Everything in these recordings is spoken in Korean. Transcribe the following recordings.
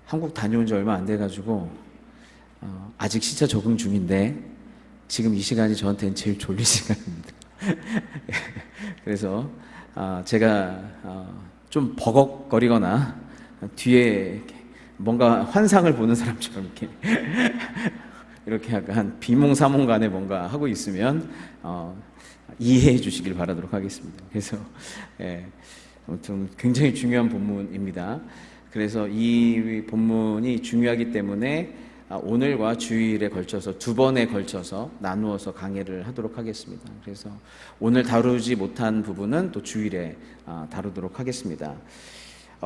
한국 다녀온 지 얼마 안 돼가지고 아직 시차 적응 중인데 지금 이 시간이 저한테는 제일 졸린 시간입니다. 그래서 제가 좀 버벅거리거나 뒤에 뭔가 환상을 보는 사람처럼 이렇게 약간 비몽사몽간에 뭔가 하고 있으면 이해해 주시길 바라도록 하겠습니다. 그래서 아무튼 굉장히 중요한 본문입니다. 그래서 이 본문이 중요하기 때문에 오늘과 주일에 걸쳐서 두 번에 걸쳐서 나누어서 강의를 하도록 하겠습니다. 그래서 오늘 다루지 못한 부분은 또 주일에 다루도록 하겠습니다.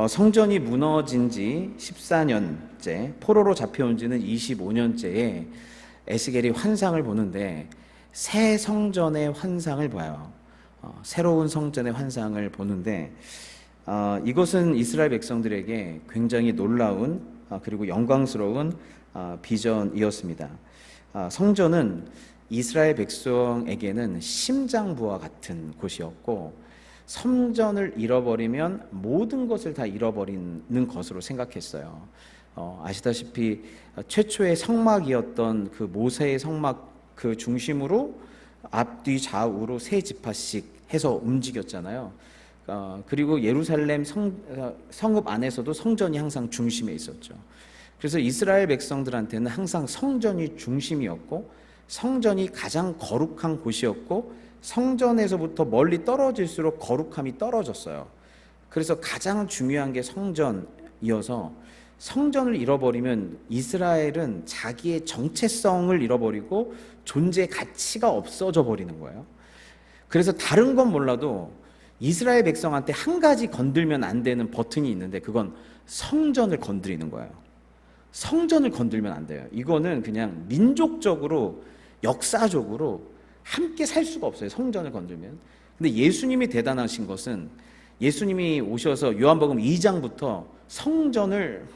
성전이 무너진 지 14년째, 포로로 잡혀온 지는 25년째에 에스겔이 환상을 보는데 새 성전의 환상을 봐요. 새로운 성전의 환상을 보는데 이것은 이스라엘 백성들에게 굉장히 놀라운 그리고 영광스러운 비전이었습니다. 성전은 이스라엘 백성에게는 심장부와 같은 곳이었고 성전을 잃어버리면 모든 것을 다 잃어버리는 것으로 생각했어요. 아시다시피 최초의 성막이었던 그 모세의 성막 그 중심으로 앞뒤 좌우로 세 지파씩 해서 움직였잖아요. 그리고 예루살렘 성읍 안에서도 성전이 항상 중심에 있었죠. 그래서 이스라엘 백성들한테는 항상 성전이 중심이었고 성전이 가장 거룩한 곳이었고 성전에서부터 멀리 떨어질수록 거룩함이 떨어졌어요. 그래서 가장 중요한 게 성전이어서 성전을 잃어버리면 이스라엘은 자기의 정체성을 잃어버리고 존재 가치가 없어져 버리는 거예요. 그래서 다른 건 몰라도 이스라엘 백성한테 한 가지 건들면 안 되는 버튼이 있는데 그건 성전을 건드리는 거예요. 성전을 건들면 안 돼요. 이거는 그냥 민족적으로 역사적으로 함께 살 수가 없어요. 성전을 건들면. 근데 예수님이 대단하신 것은 예수님이 오셔서 요한복음 2장부터 성전을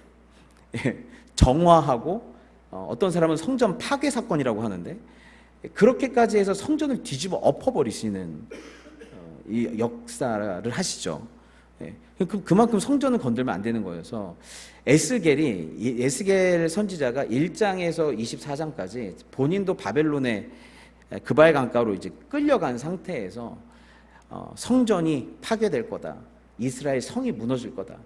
정화하고 어떤 사람은 성전 파괴 사건이라고 하는데 그렇게까지 해서 성전을 뒤집어 엎어버리시는 이 역사를 하시죠. 그만큼 성전을 건들면 안 되는 거여서 에스겔 선지자가 1장에서 24장까지 본인도 바벨론의 그발 강가로 이제 끌려간 상태에서 성전이 파괴될 거다. 이스라엘 성이 무너질 거다.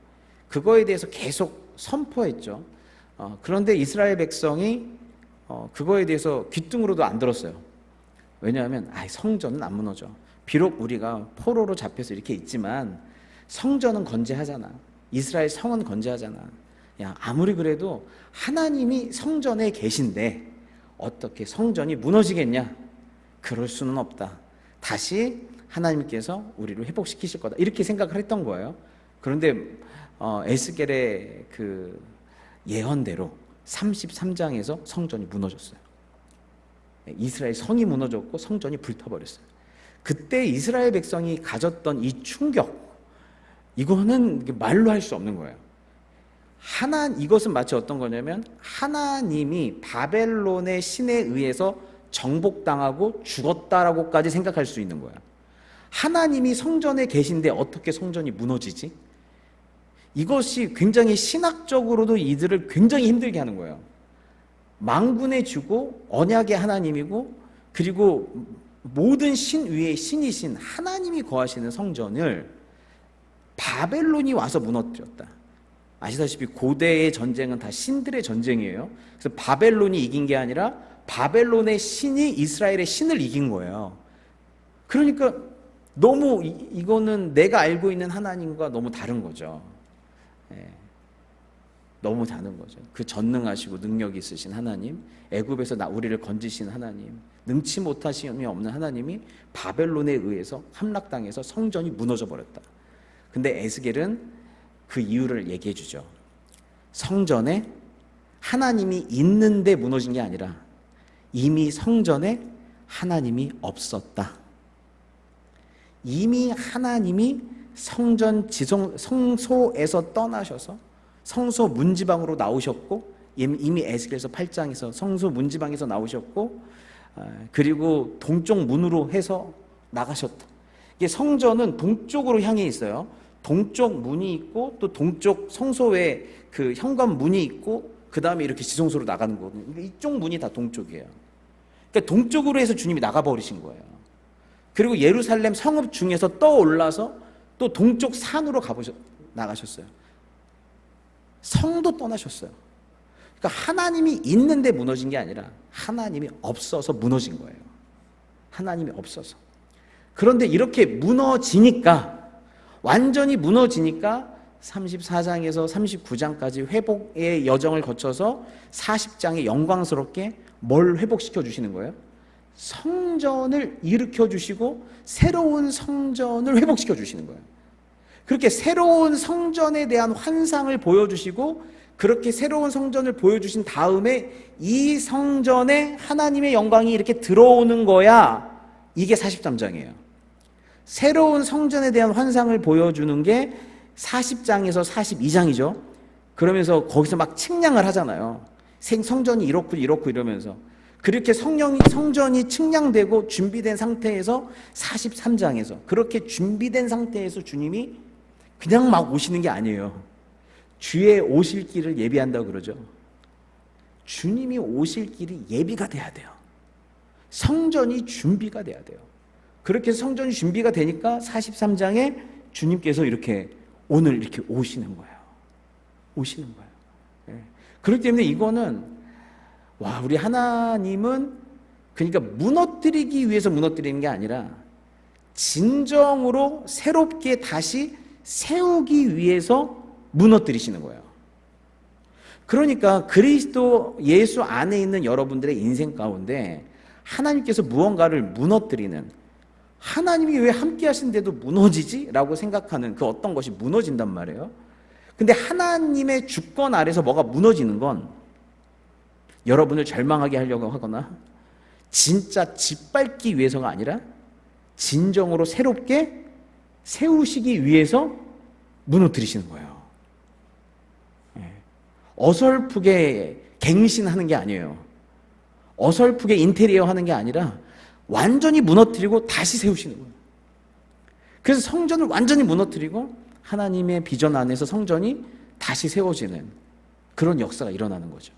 그거에 대해서 계속 선포했죠. 그런데 이스라엘 백성이 그거에 대해서 귀뚱으로도 안 들었어요. 왜냐하면 성전은 안 무너져. 비록 우리가 포로로 잡혀서 이렇게 있지만 성전은 건재하잖아. 이스라엘 성은 건재하잖아. 야, 아무리 그래도 하나님이 성전에 계신데 어떻게 성전이 무너지겠냐? 그럴 수는 없다. 다시 하나님께서 우리를 회복시키실 거다. 이렇게 생각을 했던 거예요. 그런데 에스겔의 그 예언대로 33장에서 성전이 무너졌어요. 이스라엘 성이 무너졌고 성전이 불타버렸어요. 그때 이스라엘 백성이 가졌던 이 충격, 이거는 말로 할 수 없는 거예요. 이것은 마치 어떤 거냐면 하나님이 바벨론의 신에 의해서 정복당하고 죽었다라고까지 생각할 수 있는 거예요. 하나님이 성전에 계신데 어떻게 성전이 무너지지? 이것이 굉장히 신학적으로도 이들을 굉장히 힘들게 하는 거예요. 만군의 주고 언약의 하나님이고 그리고 모든 신 위에 신이신 하나님이 거하시는 성전을 바벨론이 와서 무너뜨렸다. 아시다시피 고대의 전쟁은 다 신들의 전쟁이에요. 그래서 바벨론이 이긴 게 아니라 바벨론의 신이 이스라엘의 신을 이긴 거예요. 그러니까 너무 이거는 내가 알고 있는 하나님과 너무 다른 거죠. 너무 다른 거죠. 그 전능하시고 능력이 있으신 하나님, 애굽에서 우리를 건지신 하나님, 능치 못하심이 없는 하나님이 바벨론에 의해서 함락당해서 성전이 무너져 버렸다. 근데 에스겔은 그 이유를 얘기해 주죠. 성전에 하나님이 있는데 무너진 게 아니라 이미 성전에 하나님이 없었다. 이미 하나님이 성소에서 떠나셔서 성소 문지방으로 나오셨고 이미 에스겔서 8장에서 성소 문지방에서 나오셨고 그리고 동쪽 문으로 해서 나가셨다. 이게 성전은 동쪽으로 향해 있어요. 동쪽 문이 있고 또 동쪽 성소에 그 현관 문이 있고 그 다음에 이렇게 지성소로 나가는 거거든요. 이쪽 문이 다 동쪽이에요. 그러니까 동쪽으로 해서 주님이 나가버리신 거예요. 그리고 예루살렘 성읍 중에서 떠올라서 또 동쪽 산으로 나가셨어요. 성도 떠나셨어요. 그러니까 하나님이 있는데 무너진 게 아니라 하나님이 없어서 무너진 거예요. 하나님이 없어서. 그런데 이렇게 무너지니까, 완전히 무너지니까 34장에서 39장까지 회복의 여정을 거쳐서 40장에 영광스럽게 뭘 회복시켜 주시는 거예요? 성전을 일으켜 주시고 새로운 성전을 회복시켜 주시는 거예요. 그렇게 새로운 성전에 대한 환상을 보여주시고 그렇게 새로운 성전을 보여주신 다음에 이 성전에 하나님의 영광이 이렇게 들어오는 거야. 이게 43장이에요. 새로운 성전에 대한 환상을 보여주는 게 40장에서 42장이죠. 그러면서 거기서 막 측량을 하잖아요. 성전이 이렇고 이러면서. 그렇게 성전이 측량되고 준비된 상태에서 43장에서 그렇게 준비된 상태에서 주님이 그냥 막 오시는 게 아니에요. 주의 오실 길을 예비한다고 그러죠. 주님이 오실 길이 예비가 돼야 돼요. 성전이 준비가 돼야 돼요. 그렇게 성전이 준비가 되니까 43장에 주님께서 이렇게 오늘 이렇게 오시는 거예요. 오시는 거예요. 네. 그렇기 때문에 이거는 우리 하나님은 그러니까 무너뜨리기 위해서 무너뜨리는 게 아니라 진정으로 새롭게 다시 세우기 위해서 무너뜨리시는 거예요. 그러니까 그리스도 예수 안에 있는 여러분들의 인생 가운데 하나님께서 무언가를 무너뜨리는, 하나님이 왜 함께 하시는데도 무너지지? 라고 생각하는 그 어떤 것이 무너진단 말이에요. 근데 하나님의 주권 아래서 뭐가 무너지는 건 여러분을 절망하게 하려고 하거나 진짜 짓밟기 위해서가 아니라 진정으로 새롭게 세우시기 위해서 무너뜨리시는 거예요. 어설프게 갱신하는 게 아니에요. 어설프게 인테리어 하는 게 아니라 완전히 무너뜨리고 다시 세우시는 거예요. 그래서 성전을 완전히 무너뜨리고 하나님의 비전 안에서 성전이 다시 세워지는 그런 역사가 일어나는 거죠.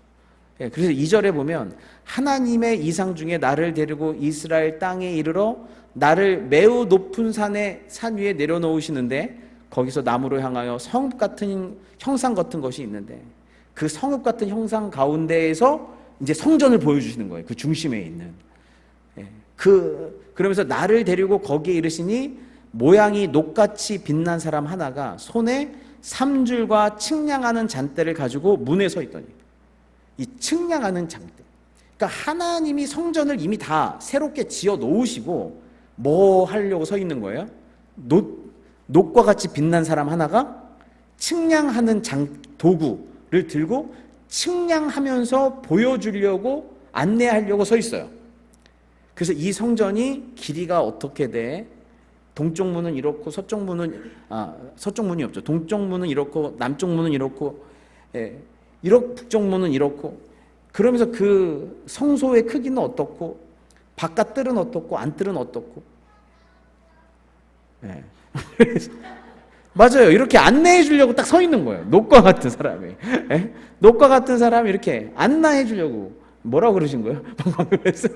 그래서 2절에 보면 하나님의 이상 중에 나를 데리고 이스라엘 땅에 이르러 나를 매우 높은 산 위에 내려놓으시는데 거기서 나무로 향하여 성읍 같은 형상 같은 것이 있는데 그 성읍 같은 형상 가운데에서 이제 성전을 보여주시는 거예요. 그 중심에 있는. 그러면서 나를 데리고 거기에 이르시니 모양이 녹같이 빛난 사람 하나가 손에 3줄과 측량하는 잔대를 가지고 문에 서 있더니, 이 측량하는 잔대. 그러니까 하나님이 성전을 이미 다 새롭게 지어 놓으시고 뭐 하려고 서 있는 거예요? 녹과 같이 빛난 사람 하나가 측량하는 도구를 들고 측량하면서 보여주려고 안내하려고 서 있어요. 그래서 이 성전이 길이가 어떻게 돼? 동쪽 문은 이렇고 서쪽 문이 없죠. 동쪽 문은 이렇고 남쪽 문은 이렇고 북쪽 문은 이렇고, 그러면서 그 성소의 크기는 어떻고 바깥 뜰은 어떻고 안뜰은 어떻고. 맞아요. 이렇게 안내해 주려고 딱 서 있는 거예요. 녹과 같은 사람이. 녹과 같은 사람이 이렇게 안내해 주려고. 뭐라고 그러신 거예요? 그래서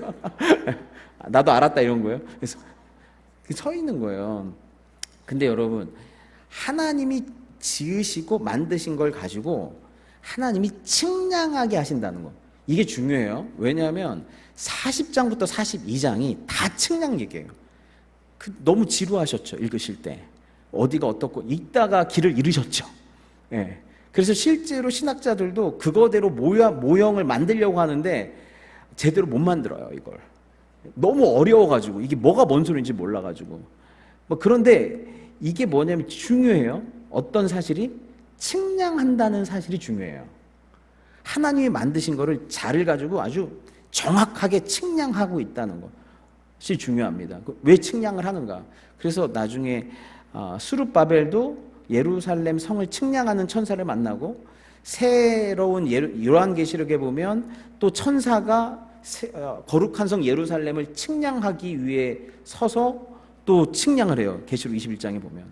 나도 알았다 이런 거예요. 그래서 서 있는 거예요. 근데 여러분, 하나님이 지으시고 만드신 걸 가지고 하나님이 측량하게 하신다는 거, 이게 중요해요. 왜냐하면 40장부터 42장이 다 측량 얘기예요. 너무 지루하셨죠, 읽으실 때. 어디가 어떻고 읽다가 길을 잃으셨죠. 그래서 실제로 신학자들도 그거대로 모형을 만들려고 하는데 제대로 못 만들어요. 이걸 너무 어려워가지고 이게 뭐가 뭔 소리인지 몰라가지고. 그런데 이게 뭐냐면 중요해요. 어떤 사실이? 측량한다는 사실이 중요해요. 하나님이 만드신 거를 자를 가지고 아주 정확하게 측량하고 있다는 것이 중요합니다. 왜 측량을 하는가? 그래서 나중에 스룹바벨도 예루살렘 성을 측량하는 천사를 만나고, 새로운 요한계시록에 보면 또 천사가 거룩한 성 예루살렘을 측량하기 위해 서서 또 측량을 해요. 계시록 21장에 보면.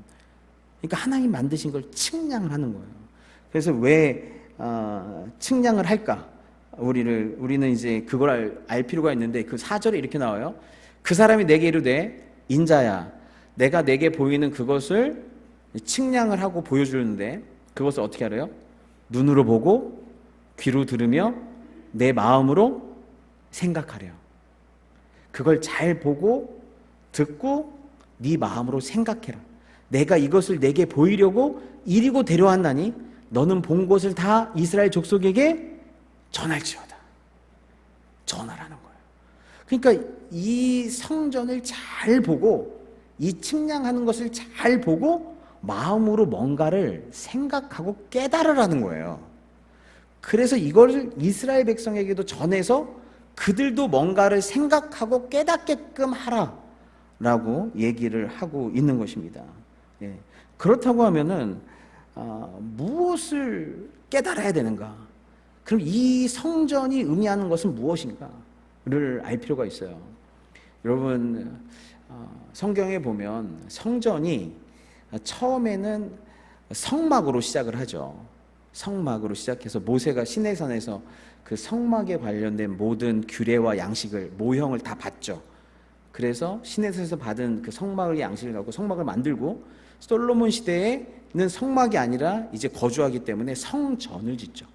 그러니까 하나님 만드신 걸 측량하는 거예요. 그래서 왜 측량을 할까? 우리는 이제 그걸 알 필요가 있는데 그 4절에 이렇게 나와요. 그 사람이 내게 이르되 인자야 내가 내게 보이는 그것을 측량을 하고 보여주는데 그것을 어떻게 하래요? 눈으로 보고 귀로 들으며 내 마음으로 생각하래요. 그걸 잘 보고 듣고 네 마음으로 생각해라. 내가 이것을 내게 보이려고 이리고 데려왔나니 너는 본 것을 다 이스라엘 족속에게 전할지어다. 전하라는 거예요. 그러니까 이 성전을 잘 보고 이 측량하는 것을 잘 보고 마음으로 뭔가를 생각하고 깨달으라는 거예요. 그래서 이걸 이스라엘 백성에게도 전해서 그들도 뭔가를 생각하고 깨닫게끔 하라라고 얘기를 하고 있는 것입니다. 예. 그렇다고 하면은 무엇을 깨달아야 되는가? 그럼 이 성전이 의미하는 것은 무엇인가를 알 필요가 있어요. 여러분 성경에 보면 성전이 처음에는 성막으로 시작을 하죠. 성막으로 시작해서 모세가 시내산에서 그 성막에 관련된 모든 규례와 양식을 모형을 다 봤죠. 그래서 시내산에서 받은 그 성막의 양식을 갖고 성막을 만들고 솔로몬 시대에는 성막이 아니라 이제 거주하기 때문에 성전을 짓죠.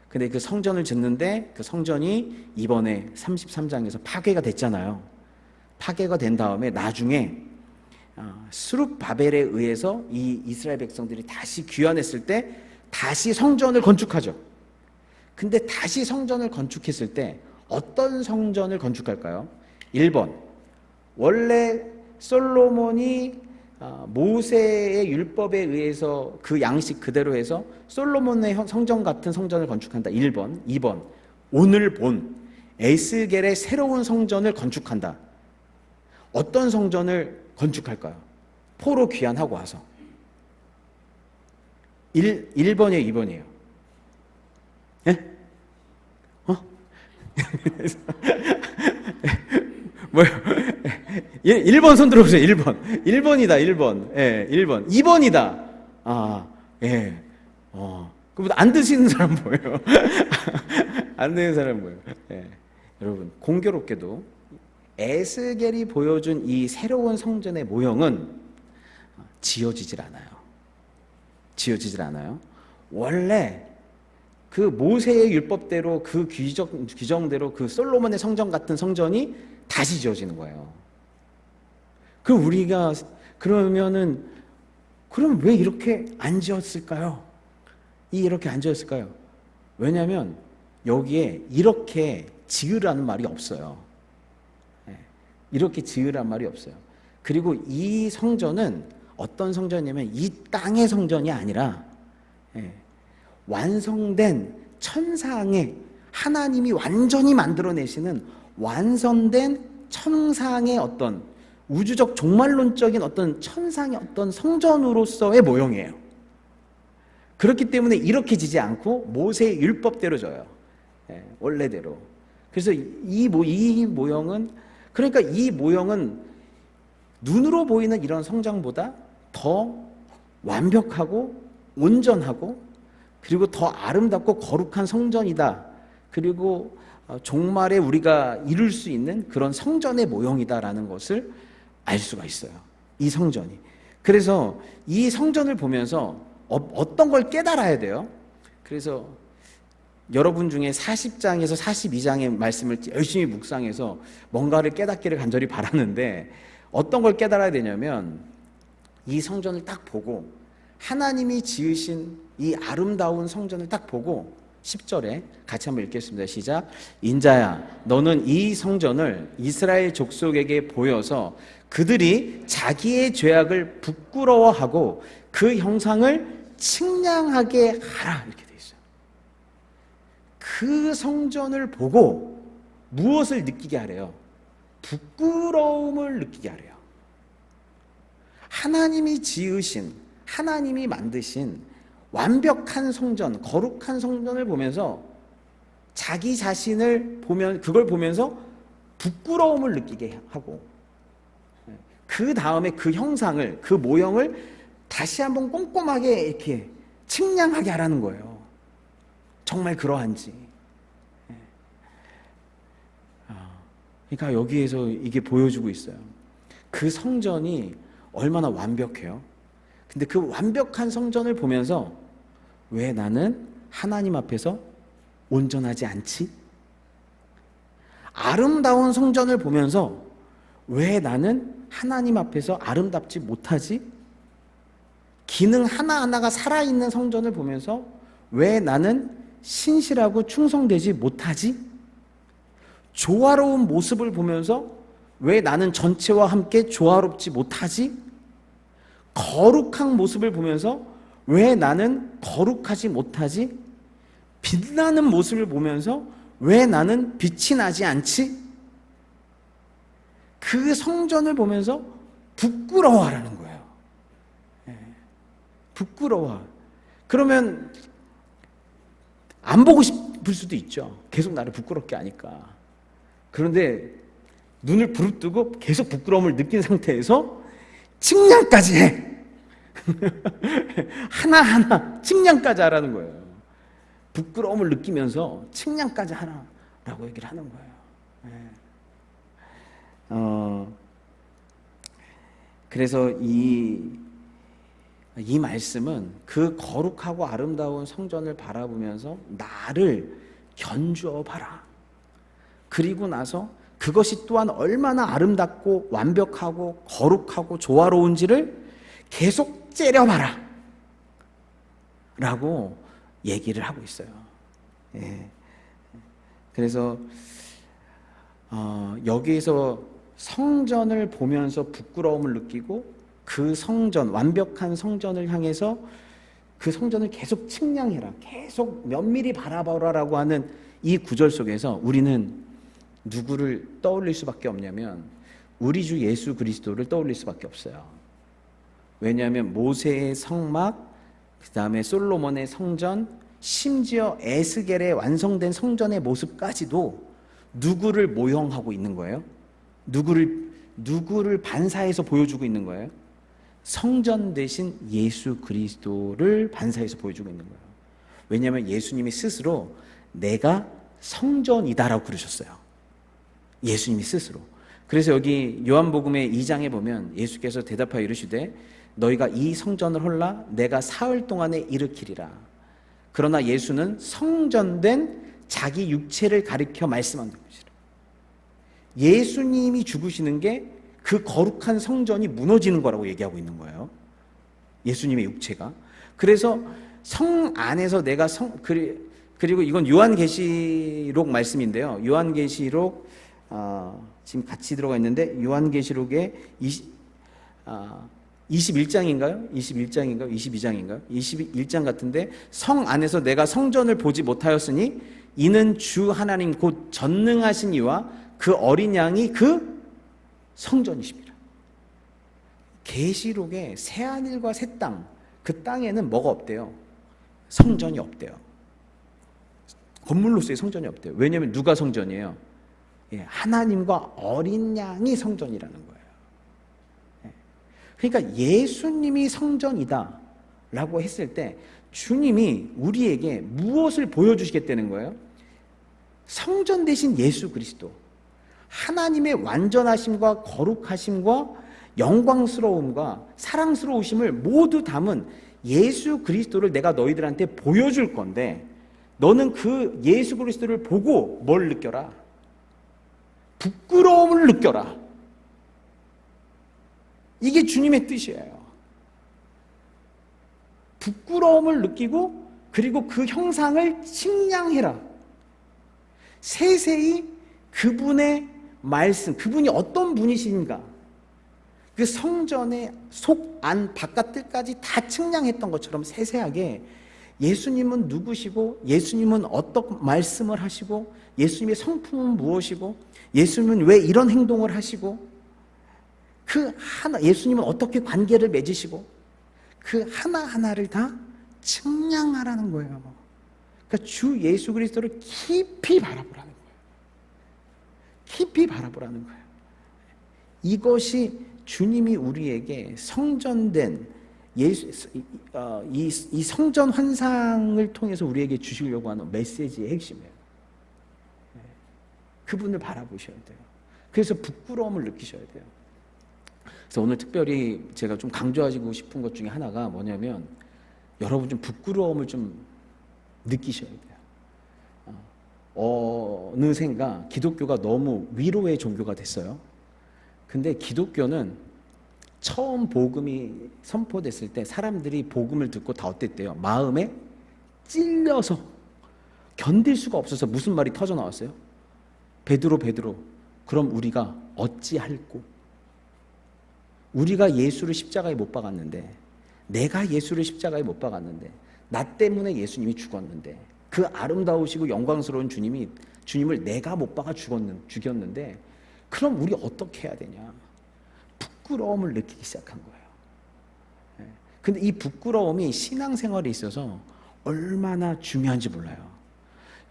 근데 그 성전을 짓는데 그 성전이 이번에 33장에서 파괴가 됐잖아요. 파괴가 된 다음에 나중에 스룹바벨에 의해서 이 이스라엘 백성들이 다시 귀환했을 때 다시 성전을 건축하죠. 근데 다시 성전을 건축했을 때 어떤 성전을 건축할까요? 1번 원래 솔로몬이 모세의 율법에 의해서 그 양식 그대로 해서 솔로몬의 성전 같은 성전을 건축한다. 1번. 2번 오늘 본 에스겔의 새로운 성전을 건축한다. 어떤 성전을 건축할까요? 포로 귀환하고 와서 1번이에요 2번이에요? 예? 뭐요? 1번 손 들어보세요. 1번. 1번이다. 1번. 예, 1번. 2번이다. 예. 그럼 안 드시는 사람 뭐예요? 안 드는 사람 뭐예요? 예. 여러분, 공교롭게도 에스겔이 보여준 이 새로운 성전의 모형은 지어지질 않아요. 지어지질 않아요. 원래 그 모세의 율법대로 그 규정대로 그 솔로몬의 성전 같은 성전이 다시 지어지는 거예요. 그럼 우리가 그러면은 그럼 왜 이렇게 안 지었을까요? 이렇게 안 지었을까요? 왜냐하면 여기에 이렇게 지으라는 말이 없어요. 이렇게 지으란 말이 없어요. 그리고 이 성전은 어떤 성전이냐면 이 땅의 성전이 아니라 완성된 천상의 하나님이 완전히 만들어내시는 완성된 천상의 어떤 우주적 종말론적인 어떤 천상의 어떤 성전으로서의 모형이에요. 그렇기 때문에 이렇게 지지 않고 모세의 율법대로 져요. 원래대로. 그래서 이 모형은 그러니까 이 모형은 눈으로 보이는 이런 성전보다 더 완벽하고 온전하고 그리고 더 아름답고 거룩한 성전이다. 그리고 종말에 우리가 이룰 수 있는 그런 성전의 모형이다라는 것을 알 수가 있어요. 이 성전이. 그래서 이 성전을 보면서 어떤 걸 깨달아야 돼요? 그래서 여러분 중에 40장에서 42장의 말씀을 열심히 묵상해서 뭔가를 깨닫기를 간절히 바라는데 어떤 걸 깨달아야 되냐면 이 성전을 딱 보고 하나님이 지으신 이 아름다운 성전을 딱 보고 10절에 같이 한번 읽겠습니다. 시작. 인자야 너는 이 성전을 이스라엘 족속에게 보여서 그들이 자기의 죄악을 부끄러워하고 그 형상을 측량하게 하라. 이렇게 돼 있어요. 그 성전을 보고 무엇을 느끼게 하래요? 부끄러움을 느끼게 하래요. 하나님이 지으신 하나님이 만드신 완벽한 성전, 거룩한 성전을 보면서 자기 자신을 보면 그걸 보면서 부끄러움을 느끼게 하고 그 다음에 그 형상을 그 모형을 다시 한번 꼼꼼하게 이렇게 측량하게 하라는 거예요. 정말 그러한지. 그러니까 여기에서 이게 보여주고 있어요. 그 성전이 얼마나 완벽해요. 근데 그 완벽한 성전을 보면서 왜 나는 하나님 앞에서 온전하지 않지? 아름다운 성전을 보면서 왜 나는 하나님 앞에서 아름답지 못하지? 기능 하나하나가 살아있는 성전을 보면서 왜 나는 신실하고 충성되지 못하지? 조화로운 모습을 보면서 왜 나는 전체와 함께 조화롭지 못하지? 거룩한 모습을 보면서 왜 나는 거룩하지 못하지? 빛나는 모습을 보면서 왜 나는 빛이 나지 않지? 그 성전을 보면서 부끄러워하라는 거예요. 부끄러워. 그러면 안 보고 싶을 수도 있죠. 계속 나를 부끄럽게 하니까. 그런데 눈을 부릅뜨고 계속 부끄러움을 느낀 상태에서 측량까지 해. 하나하나 측량까지 하라는 거예요. 부끄러움을 느끼면서 측량까지 하라라고 얘기를 하는 거예요. 그래서 이 말씀은 그 거룩하고 아름다운 성전을 바라보면서 나를 견주어 봐라. 그리고 나서 그것이 또한 얼마나 아름답고 완벽하고 거룩하고 조화로운지를 계속 째려봐라 라고 얘기를 하고 있어요. 그래서 여기에서 성전을 보면서 부끄러움을 느끼고 그 성전, 완벽한 성전을 향해서 그 성전을 계속 측량해라, 계속 면밀히 바라보라라고 하는 이 구절 속에서 우리는 누구를 떠올릴 수밖에 없냐면 우리 주 예수 그리스도를 떠올릴 수밖에 없어요. 왜냐하면 모세의 성막, 그 다음에 솔로몬의 성전, 심지어 에스겔의 완성된 성전의 모습까지도 누구를 모형하고 있는 거예요? 누구를 반사해서 보여주고 있는 거예요? 성전 대신 예수 그리스도를 반사해서 보여주고 있는 거예요. 왜냐하면 예수님이 스스로 내가 성전이다라고 그러셨어요. 예수님이 스스로. 그래서 여기 요한복음의 2장에 보면 예수께서 대답하여 이르시되 너희가 이 성전을 헐라 내가 사흘 동안에 일으키리라. 그러나 예수는 성전된 자기 육체를 가리켜 말씀하는 것이라. 예수님이 죽으시는 게 그 거룩한 성전이 무너지는 거라고 얘기하고 있는 거예요. 예수님의 육체가. 그래서 성 안에서 내가 그리고 이건 요한계시록 말씀인데요. 요한계시록 지금 같이 들어가 있는데 요한계시록의 21장인가요? 21장인가요? 22장인가요? 21장 같은데 성 안에서 내가 성전을 보지 못하였으니 이는 주 하나님 곧 전능하신 이와 그 어린 양이 그 성전이십니다. 계시록에 새하늘과 새 땅, 그 땅에는 뭐가 없대요? 성전이 없대요. 건물로서의 성전이 없대요. 왜냐하면 누가 성전이에요? 하나님과 어린 양이 성전이라는 거예요. 그러니까 예수님이 성전이다 라고 했을 때 주님이 우리에게 무엇을 보여주시겠다는 거예요? 성전 대신 예수 그리스도, 하나님의 완전하심과 거룩하심과 영광스러움과 사랑스러우심을 모두 담은 예수 그리스도를 내가 너희들한테 보여줄 건데 너는 그 예수 그리스도를 보고 뭘 느껴라? 부끄러움을 느껴라. 이게 주님의 뜻이에요. 부끄러움을 느끼고 그리고 그 형상을 측량해라. 세세히 그분의 말씀, 그분이 어떤 분이신가, 그 성전의 속, 안, 바깥들까지 다 측량했던 것처럼 세세하게 예수님은 누구시고 예수님은 어떤 말씀을 하시고 예수님의 성품은 무엇이고 예수님은 왜 이런 행동을 하시고 그 하나, 예수님은 어떻게 관계를 맺으시고 그 하나하나를 다 측량하라는 거예요. 그러니까 주 예수 그리스도를 깊이 바라보라는 거예요. 깊이 바라보라는 거예요. 이것이 주님이 우리에게 성전된 이 성전 환상을 통해서 우리에게 주시려고 하는 메시지의 핵심이에요. 그분을 바라보셔야 돼요. 그래서 부끄러움을 느끼셔야 돼요. 그래서 오늘 특별히 제가 좀 강조하고 싶은 것 중에 하나가 뭐냐면 여러분 좀 부끄러움을 좀 느끼셔야 돼요. 어느샌가 기독교가 너무 위로의 종교가 됐어요. 근데 기독교는 처음 복음이 선포됐을 때 사람들이 복음을 듣고 다 어땠대요? 마음에 찔려서 견딜 수가 없어서 무슨 말이 터져 나왔어요? 베드로 그럼 우리가 어찌할꼬? 우리가 예수를 십자가에 못 박았는데, 내가 예수를 십자가에 못 박았는데, 나 때문에 예수님이 죽었는데, 그 아름다우시고 영광스러운 주님을 내가 못 박아 죽였는데 그럼 우리 어떻게 해야 되냐? 부끄러움을 느끼기 시작한 거예요. 근데 이 부끄러움이 신앙생활에 있어서 얼마나 중요한지 몰라요.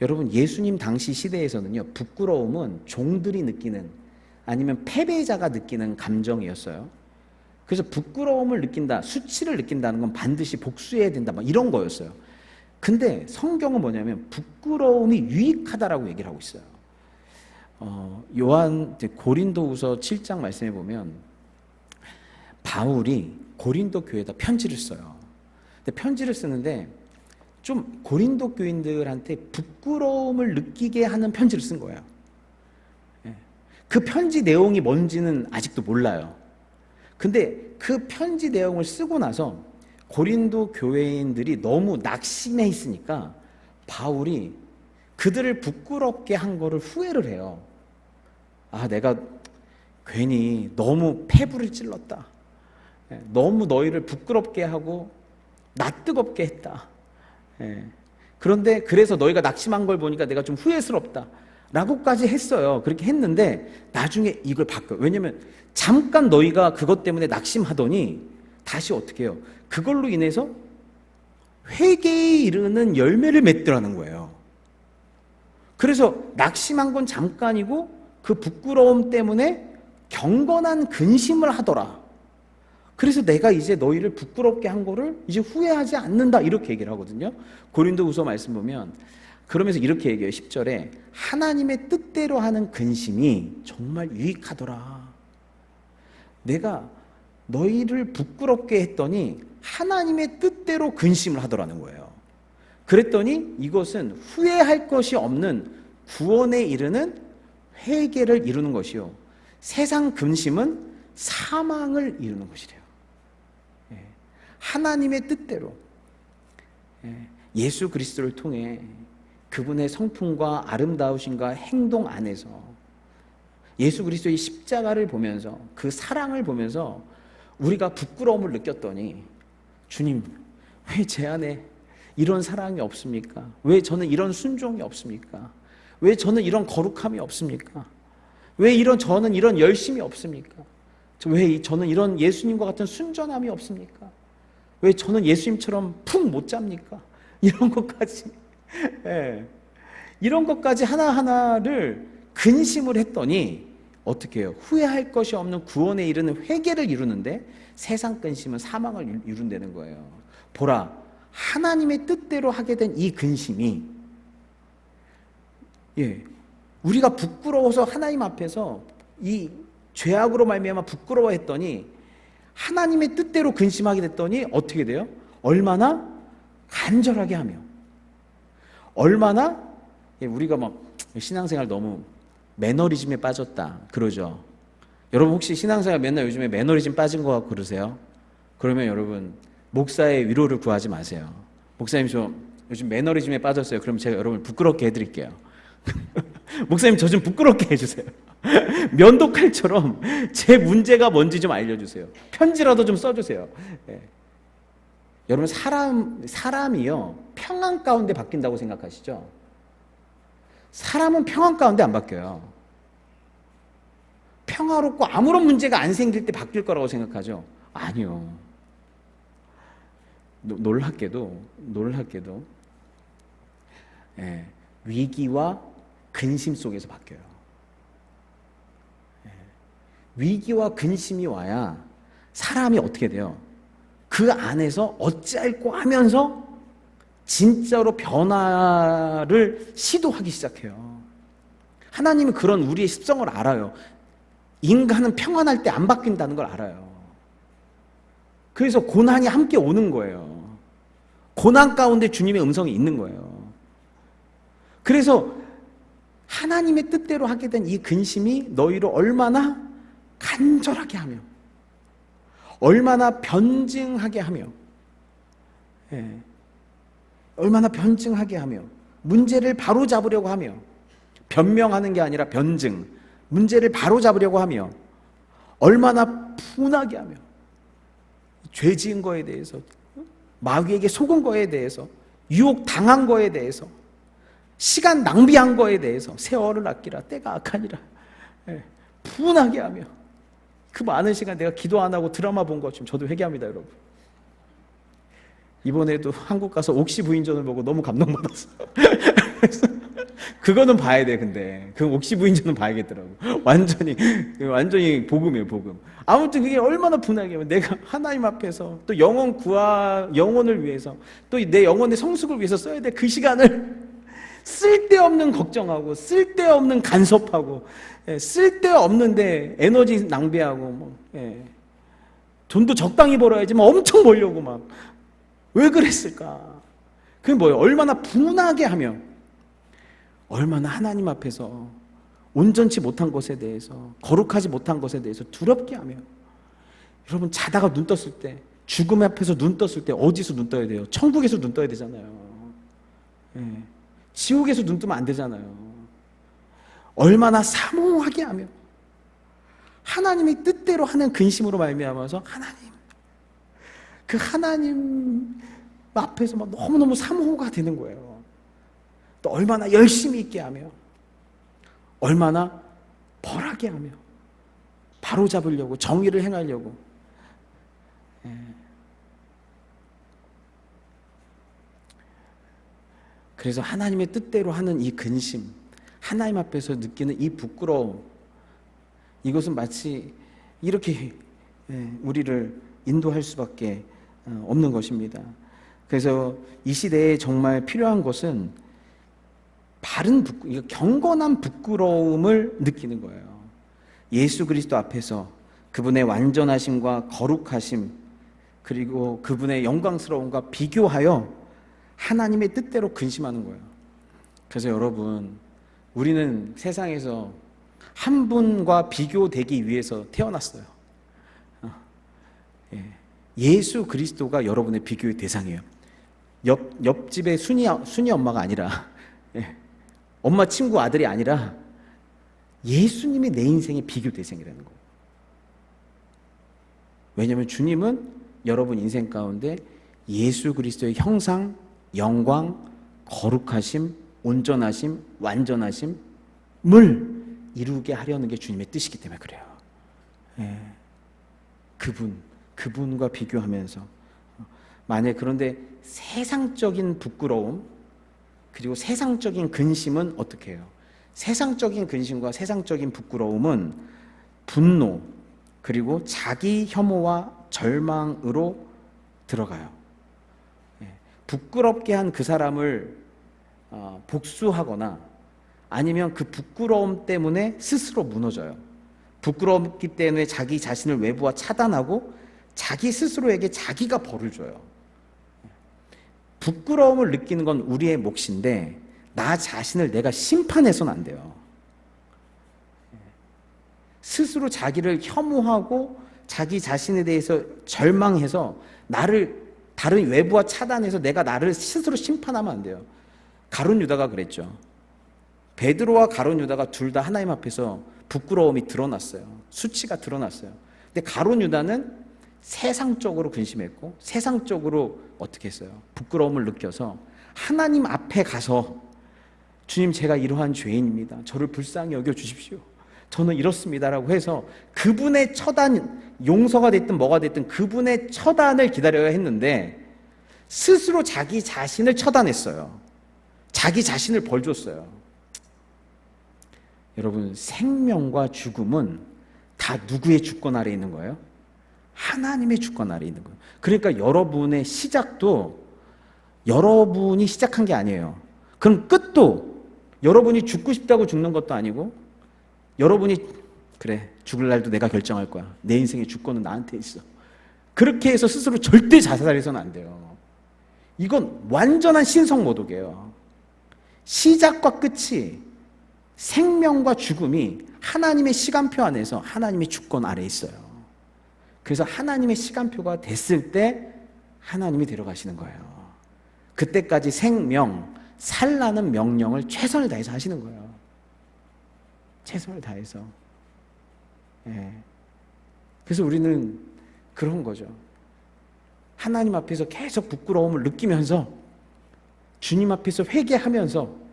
여러분, 예수님 당시 시대에서는요, 부끄러움은 종들이 느끼는, 아니면 패배자가 느끼는 감정이었어요. 그래서 부끄러움을 느낀다, 수치를 느낀다는 건 반드시 복수해야 된다, 막 이런 거였어요. 근데 성경은 뭐냐면 부끄러움이 유익하다라고 얘기를 하고 있어요. 고린도후서 7장 말씀해 보면 바울이 고린도 교회에다 편지를 써요. 근데 편지를 쓰는데 좀 고린도 교인들한테 부끄러움을 느끼게 하는 편지를 쓴 거예요. 그 편지 내용이 뭔지는 아직도 몰라요. 근데 그 편지 내용을 쓰고 나서 고린도 교회인들이 너무 낙심해 있으니까 바울이 그들을 부끄럽게 한 거를 후회를 해요. 아, 내가 괜히 너무 패부를 찔렀다. 너무 너희를 부끄럽게 하고 낯뜨겁게 했다. 그런데 그래서 너희가 낙심한 걸 보니까 내가 좀 후회스럽다 라고까지 했어요. 그렇게 했는데 나중에 이걸 바꿔요. 왜냐면 잠깐 너희가 그것 때문에 낙심하더니 다시 어떻게 해요? 그걸로 인해서 회개에 이르는 열매를 맺더라는 거예요. 그래서 낙심한 건 잠깐이고 그 부끄러움 때문에 경건한 근심을 하더라. 그래서 내가 이제 너희를 부끄럽게 한 거를 이제 후회하지 않는다, 이렇게 얘기를 하거든요. 고린도후서 말씀 보면 그러면서 이렇게 얘기해요. 10절에 하나님의 뜻대로 하는 근심이 정말 유익하더라. 내가 너희를 부끄럽게 했더니 하나님의 뜻대로 근심을 하더라는 거예요. 그랬더니 이것은 후회할 것이 없는 구원에 이르는 회개를 이루는 것이요, 세상 근심은 사망을 이루는 것이래요. 하나님의 뜻대로 예수 그리스도를 통해 그분의 성품과 아름다우심과 행동 안에서 예수 그리스도의 십자가를 보면서, 그 사랑을 보면서 우리가 부끄러움을 느꼈더니, 주님, 왜 제 안에 이런 사랑이 없습니까? 왜 저는 이런 순종이 없습니까? 왜 저는 이런 거룩함이 없습니까? 왜 저는 이런 열심이 없습니까? 왜 저는 이런 예수님과 같은 순전함이 없습니까? 왜 저는 예수님처럼 푹 못 잡니까? 이런 것까지, 이런 것까지 하나하나를 근심을 했더니 어떻게 해요? 후회할 것이 없는 구원에 이르는 회개를 이루는데 세상 근심은 사망을 이룬다는 거예요. 보라, 하나님의 뜻대로 하게 된 이 근심이, 우리가 부끄러워서 하나님 앞에서 이 죄악으로 말미암아 부끄러워했더니 하나님의 뜻대로 근심하게 됐더니 어떻게 돼요? 얼마나 간절하게 하며, 얼마나 우리가 막 신앙생활 너무 매너리즘에 빠졌다 그러죠. 여러분 혹시 신앙생활 맨날 요즘에 매너리즘 빠진 거 같고 그러세요? 그러면 여러분 목사의 위로를 구하지 마세요. 목사님 저 요즘 매너리즘에 빠졌어요. 그럼 제가 여러분을 부끄럽게 해드릴게요. 목사님 저 좀 부끄럽게 해주세요. 면도칼처럼 제 문제가 뭔지 좀 알려주세요. 편지라도 좀 써주세요. 여러분 사람이요 평안 가운데 바뀐다고 생각하시죠? 사람은 평안 가운데 안 바뀌어요. 평화롭고 아무런 문제가 안 생길 때 바뀔 거라고 생각하죠? 아니요. 놀랍게도 위기와 근심 속에서 바뀌어요. 위기와 근심이 와야 사람이 어떻게 돼요? 그 안에서 어찌할꼬 하면서 진짜로 변화를 시도하기 시작해요. 하나님은 그런 우리의 습성을 알아요. 인간은 평안할 때 안 바뀐다는 걸 알아요. 그래서 고난이 함께 오는 거예요. 고난 가운데 주님의 음성이 있는 거예요. 그래서 하나님의 뜻대로 하게 된 이 근심이 너희를 얼마나 간절하게 하며, 얼마나 변증하게 하며, 얼마나 변증하게 하며, 문제를 바로잡으려고 하며, 변명하는 게 아니라 변증, 문제를 바로잡으려고 하며, 얼마나 분하게 하며, 죄 지은 거에 대해서, 마귀에게 속은 거에 대해서, 유혹 당한 거에 대해서, 시간 낭비한 거에 대해서, 세월을 아끼라 때가 악하니라, 분하게 하며, 그 많은 시간 내가 기도 안 하고 드라마 본 거 지금 저도 회개합니다, 여러분. 이번에도 한국 가서 옥시 부인전을 보고 너무 감동받았어요. 그거는 봐야 돼. 근데 그 옥시 부인전은 봐야겠더라고. 완전히 복음이에요, 복음. 아무튼 그게 얼마나 분하게 하면, 내가 하나님 앞에서 또 영혼을 위해서, 또 내 영혼의 성숙을 위해서 써야 될 그 시간을 쓸데없는 걱정하고, 쓸데없는 간섭하고, 쓸데없는데 에너지 낭비하고, 돈도 적당히 벌어야지 엄청 벌려고 막. 왜 그랬을까? 그게 뭐예요? 얼마나 분하게 하며, 얼마나 하나님 앞에서 온전치 못한 것에 대해서, 거룩하지 못한 것에 대해서 두렵게 하며. 여러분, 자다가 눈 떴을 때, 죽음 앞에서 눈 떴을 때 어디서 눈 떠야 돼요? 천국에서 눈 떠야 되잖아요. 지옥에서 눈 뜨면 안 되잖아요. 얼마나 사모하게 하며, 하나님의 뜻대로 하는 근심으로 말미암아서 하나님 앞에서 막 너무너무 사모가 되는 거예요. 또 얼마나 열심히 있게 하며, 얼마나 벌하게 하며, 바로잡으려고, 정의를 행하려고. 그래서 하나님의 뜻대로 하는 이 근심, 하나님 앞에서 느끼는 이 부끄러움, 이것은 마치 이렇게 우리를 인도할 수밖에 없는 것입니다. 그래서 이 시대에 정말 필요한 것은 경건한 부끄러움을 느끼는 거예요. 예수 그리스도 앞에서 그분의 완전하심과 거룩하심, 그리고 그분의 영광스러움과 비교하여 하나님의 뜻대로 근심하는 거예요. 그래서 여러분, 우리는 세상에서 한 분과 비교되기 위해서 태어났어요. 예수 그리스도가 여러분의 비교의 대상이에요. 옆집의 순이 엄마가 아니라, 엄마 친구 아들이 아니라 예수님이 내 인생의 비교 대상이라는 거예요. 왜냐하면 주님은 여러분 인생 가운데 예수 그리스도의 형상, 영광, 거룩하심, 온전하심, 완전하심을 이루게 하려는 게 주님의 뜻이기 때문에 그래요. 그분과 비교하면서, 만약 그런데 세상적인 부끄러움, 그리고 세상적인 근심은 어떻게 해요? 세상적인 근심과 세상적인 부끄러움은 분노, 그리고 자기 혐오와 절망으로 들어가요. 부끄럽게 한 그 사람을 복수하거나, 아니면 그 부끄러움 때문에 스스로 무너져요. 부끄럽기 때문에 자기 자신을 외부와 차단하고 자기 스스로에게 자기가 벌을 줘요. 부끄러움을 느끼는 건 우리의 몫인데, 나 자신을 내가 심판해서는 안 돼요. 스스로 자기를 혐오하고 자기 자신에 대해서 절망해서 다른 외부와 차단해서 내가 나를 스스로 심판하면 안 돼요. 가룟 유다가 그랬죠. 베드로와 가룟 유다가 둘 다 하나님 앞에서 부끄러움이 드러났어요. 수치가 드러났어요. 근데 가룟 유다는 세상적으로 근심했고, 세상적으로 어떻게 했어요? 부끄러움을 느껴서 하나님 앞에 가서, 주님, 제가 이러한 죄인입니다. 저를 불쌍히 여겨 주십시오. 저는 이렇습니다라고 해서 그분의 처단, 용서가 됐든 뭐가 됐든 그분의 처단을 기다려야 했는데, 스스로 자기 자신을 처단했어요. 자기 자신을 벌 줬어요. 여러분, 생명과 죽음은 다 누구의 주권 아래에 있는 거예요? 하나님의 주권 아래 있는 거예요. 그러니까 여러분의 시작도 여러분이 시작한 게 아니에요. 그럼 끝도 여러분이 죽고 싶다고 죽는 것도 아니고, 여러분이 그래 죽을 날도 내가 결정할 거야, 내 인생의 주권은 나한테 있어, 그렇게 해서 스스로 절대 자살해서는 안 돼요. 이건 완전한 신성모독이에요. 시작과 끝이, 생명과 죽음이 하나님의 시간표 안에서 하나님의 주권 아래에 있어요. 그래서 하나님의 시간표가 됐을 때 하나님이 데려가시는 거예요. 그때까지 생명, 살라는 명령을 최선을 다해서 하시는 거예요. 최선을 다해서. 예. 그래서 우리는 그런 거죠. 하나님 앞에서 계속 부끄러움을 느끼면서 주님 앞에서 회개하면서,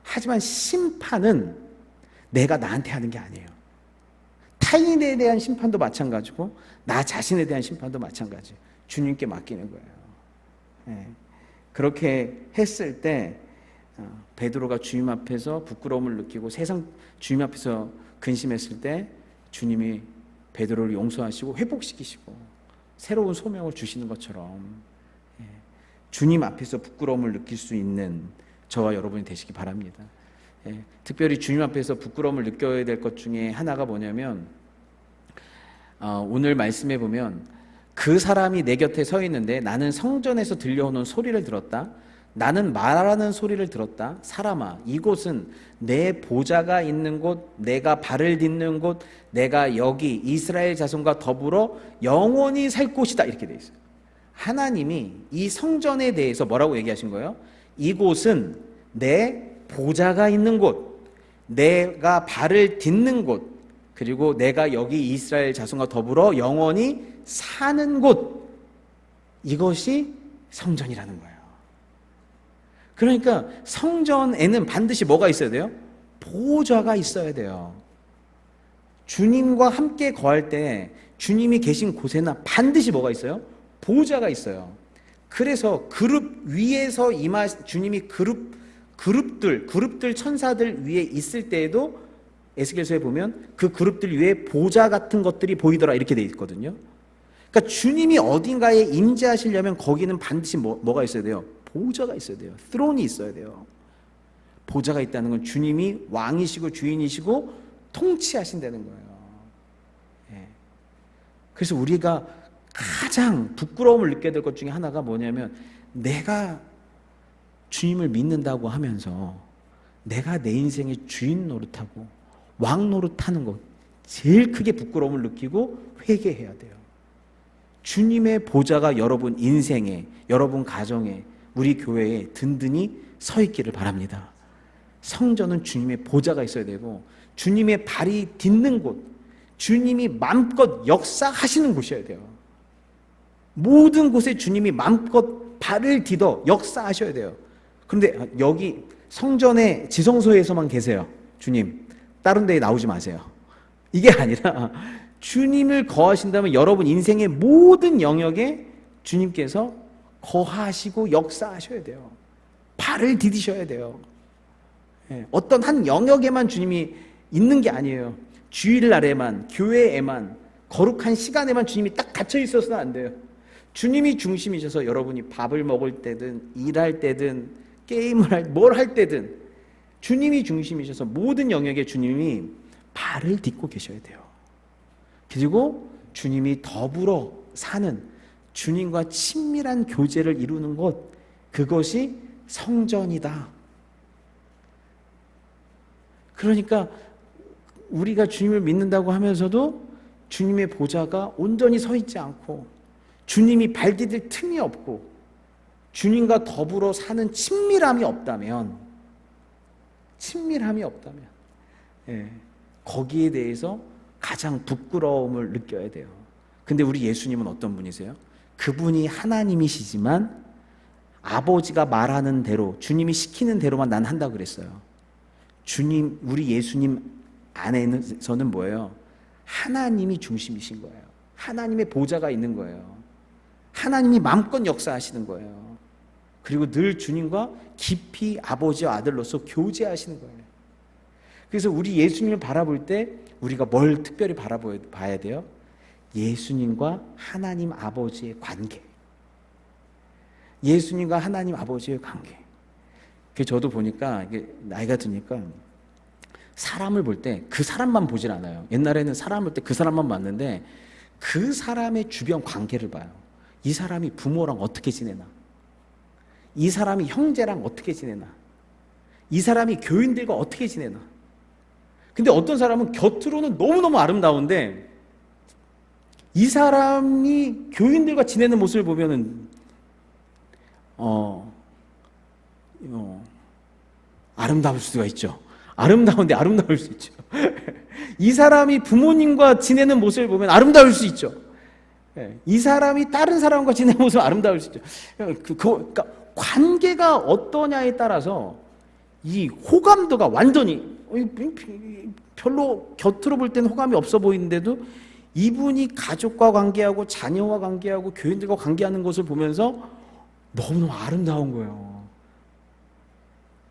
하지만 심판은 내가 나한테 하는 게 아니에요. 타인에 대한 심판도 마찬가지고 나 자신에 대한 심판도 마찬가지예요. 주님께 맡기는 거예요. 예. 그렇게 했을 때 베드로가 주님 앞에서 부끄러움을 느끼고 세상 주님 앞에서 근심했을 때 주님이 베드로를 용서하시고 회복시키시고 새로운 소명을 주시는 것처럼 주님 앞에서 부끄러움을 느낄 수 있는 저와 여러분이 되시기 바랍니다. 특별히 주님 앞에서 부끄러움을 느껴야 될 것 중에 하나가 뭐냐면, 오늘 말씀해 보면 그 사람이 내 곁에 서 있는데 나는 성전에서 들려오는 소리를 들었다. 나는 말하는 소리를 들었다. 사람아, 이곳은 내 보좌가 있는 곳, 내가 발을 딛는 곳, 내가 여기 이스라엘 자손과 더불어 영원히 살 곳이다. 이렇게 돼 있어요. 하나님이 이 성전에 대해서 뭐라고 얘기하신 거예요? 이곳은 내 보좌가 있는 곳, 내가 발을 딛는 곳, 그리고 내가 여기 이스라엘 자손과 더불어 영원히 사는 곳, 이것이 성전이라는 거예요. 그러니까 성전에는 반드시 뭐가 있어야 돼요? 보좌가 있어야 돼요. 주님과 함께 거할 때 주님이 계신 곳에는 반드시 뭐가 있어요? 보좌가 있어요. 그래서 그룹 위에서 주님이 그룹들 천사들 위에 있을 때에도 에스겔서에 보면 그 그룹들 위에 보좌 같은 것들이 보이더라, 이렇게 돼 있거든요. 그러니까 주님이 어딘가에 임재하시려면 거기는 반드시 뭐가 있어야 돼요? 보좌가 있어야 돼요. 스론이 있어야 돼요. 보좌가 있다는 건 주님이 왕이시고 주인이시고 통치하신다는 거예요. 예. 그래서 우리가 가장 부끄러움을 느껴야 될 것 중에 하나가 뭐냐면, 내가 주님을 믿는다고 하면서 내가 내 인생의 주인 노릇하고 왕 노릇하는 것, 제일 크게 부끄러움을 느끼고 회개해야 돼요. 주님의 보좌가 여러분 인생에, 여러분 가정에, 우리 교회에 든든히 서 있기를 바랍니다. 성전은 주님의 보좌가 있어야 되고 주님의 발이 딛는 곳, 주님이 마음껏 역사하시는 곳이어야 돼요. 모든 곳에 주님이 마음껏 발을 디뎌 역사하셔야 돼요. 그런데 여기 성전의 지성소에서만 계세요. 주님, 다른 데에 나오지 마세요. 이게 아니라 주님을 거하신다면 여러분 인생의 모든 영역에 주님께서 거하시고 역사하셔야 돼요. 발을 디디셔야 돼요. 어떤 한 영역에만 주님이 있는 게 아니에요. 주일날에만, 교회에만, 거룩한 시간에만 주님이 딱 갇혀 있어서는 안 돼요. 주님이 중심이셔서 여러분이 밥을 먹을 때든 일할 때든 게임을 뭘 할 때든 주님이 중심이셔서 모든 영역에 주님이 발을 딛고 계셔야 돼요. 그리고 주님이 더불어 사는, 주님과 친밀한 교제를 이루는 곳, 그것이 성전이다. 그러니까 우리가 주님을 믿는다고 하면서도 주님의 보좌가 온전히 서 있지 않고 주님이 발 디딜 틈이 없고 주님과 더불어 사는 친밀함이 없다면 거기에 대해서 가장 부끄러움을 느껴야 돼요. 근데 우리 예수님은 어떤 분이세요? 그분이 하나님이시지만 아버지가 말하는 대로, 주님이 시키는 대로만 난 한다고 그랬어요. 우리 예수님 안에서는 뭐예요? 하나님이 중심이신 거예요. 하나님의 보좌가 있는 거예요. 하나님이 마음껏 역사하시는 거예요. 그리고 늘 주님과 깊이 아버지와 아들로서 교제하시는 거예요. 그래서 우리 예수님을 바라볼 때 우리가 뭘 특별히 바라봐야 돼요? 예수님과 하나님 아버지의 관계. 예수님과 하나님 아버지의 관계. 저도 보니까 이게 나이가 드니까 사람을 볼 때 그 사람만 보질 않아요. 옛날에는 사람을 볼 때 그 사람만 봤는데 그 사람의 주변 관계를 봐요. 이 사람이 부모랑 어떻게 지내나? 이 사람이 형제랑 어떻게 지내나? 이 사람이 교인들과 어떻게 지내나? 근데 어떤 사람은 겉으로는 너무너무 아름다운데 이 사람이 교인들과 지내는 모습을 보면은 아름다울 수가 있죠. 아름다운데 아름다울 수 있죠. 이 사람이 부모님과 지내는 모습을 보면 아름다울 수 있죠. 이 사람이 다른 사람과 지내는 모습은 아름다울 수 있죠. 그러니까 관계가 어떠냐에 따라서 이 호감도가 완전히 별로 겉으로 볼 때는 호감이 없어 보이는데도 이분이 가족과 관계하고 자녀와 관계하고 교인들과 관계하는 것을 보면서 너무너무 아름다운 거예요.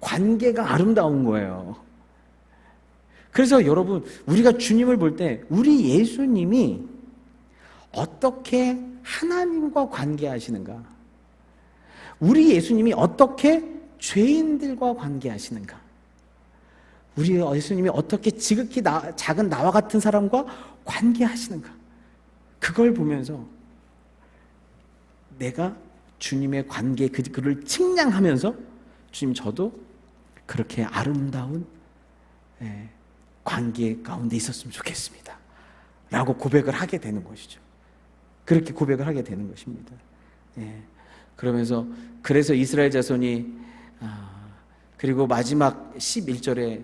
관계가 아름다운 거예요. 그래서 여러분, 우리가 주님을 볼 때 우리 예수님이 어떻게 하나님과 관계하시는가? 우리 예수님이 어떻게 죄인들과 관계하시는가? 우리 예수님이 어떻게 지극히 작은 나와 같은 사람과 관계하시는가? 그걸 보면서 내가 주님의 관계 그를 측량하면서 주님, 저도 그렇게 아름다운 관계 가운데 있었으면 좋겠습니다 라고 고백을 하게 되는 것이죠. 그렇게 고백을 하게 되는 것입니다. 그러면서 그래서 이스라엘 자손이 그리고 마지막 11절에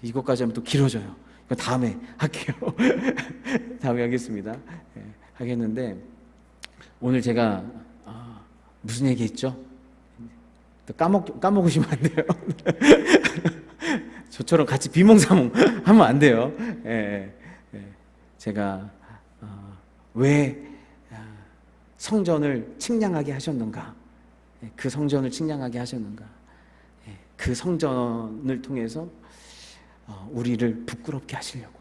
이것까지 하면 또 길어져요. 이거 다음에 할게요. 다음에 하겠습니다. 하겠는데 오늘 제가 무슨 얘기했죠? 또 까먹으시면 안 돼요. 저처럼 같이 비몽사몽 하면 안 돼요. 제가 왜 성전을 측량하게 하셨는가? 그 성전을 측량하게 하셨는가? 그 성전을 통해서 우리를 부끄럽게 하시려고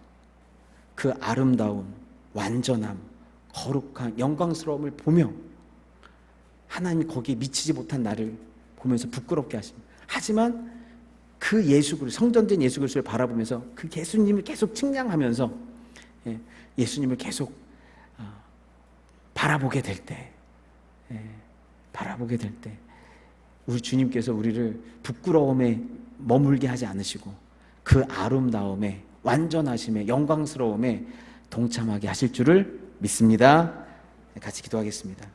그 아름다움, 완전함, 거룩한 영광스러움을 보며 하나님 거기에 미치지 못한 나를 보면서 부끄럽게 하십니다. 하지만 그 예수 그리스도, 성전된 예수 그리스도를 바라보면서 그 예수님을 계속 측량하면서 예수님을 계속 바라보게 될 때, 우리 주님께서 우리를 부끄러움에 머물게 하지 않으시고 그 아름다움에, 완전하심에, 영광스러움에 동참하게 하실 줄을 믿습니다. 같이 기도하겠습니다.